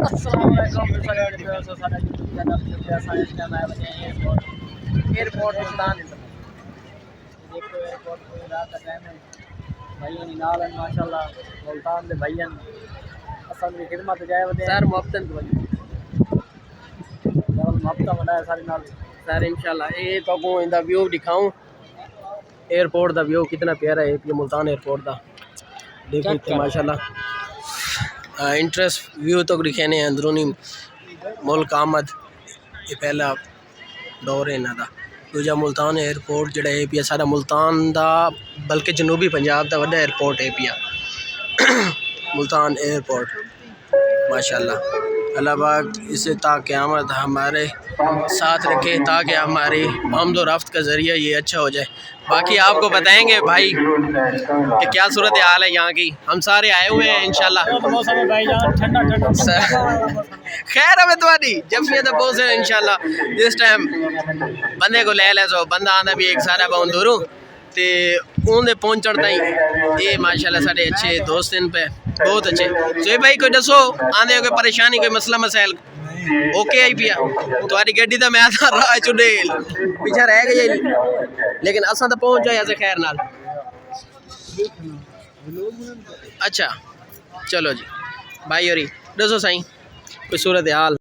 السلام علیکم سارا یوٹیوب چینل ایئرپورٹ ملتان دیکھو ایئرپورٹ کوئی رات کا ٹائم ہے بھائی نال ماشاء اللہ ملتان کے بھائی اصل کی خدمت جائے ودے سر محبتن کو محبت بنایا سارے نال سر انشاءاللہ یہ تو کو ان دا ویو دکھاؤں ایئرپورٹ دا ویو کتنا پیارا ہے یہ ملتان ایئرپورٹ دا دیکھو ماشاءاللہ انٹرسٹ ویو تو دکھانے اندرونی ملک آمد یہ پہلا دور ہے انہاں دا دوجا ملتان ایئرپورٹ جڑا ہے پیا سارا ملتان دا بلکہ جنوبی پنجاب دا وڈا ایئرپورٹ ہے پیا ملتان ایئرپورٹ ماشاءاللہ اللہ پاک اسے تا قیامت ہمارے ساتھ رکھے تاکہ ہماری آمد و رفت کا ذریعہ یہ اچھا ہو جائے باقی آپ کو بتائیں گے بھائی کہ کیا صورتحال ہے یہاں کی ہم سارے آئے ہوئے ہیں انشاءاللہ خیر ہمیں تمہاری جب یہ بہت سے انشاءاللہ اس ٹائم بندے کو لے سو بندہ آنا بھی ایک سارا بہن دوروں تے اون دے پہنچن تائیں یہ ماشاءاللہ سارے اچھے دوست ان پہ بہت اچھے تو بھائی کوئی دسو آندے ہو کوئی پریشانی کوئی مسئلہ مسائل اوکے آئی پیا تمہاری گڈی تو میں آتا راہ چڈیل پیچھے رہ گئی لیکن اساں تو پہنچ جائے ایسے خیر نال اچھا چلو جی بھائی ہوری دسو سائیں کوئی صورتحال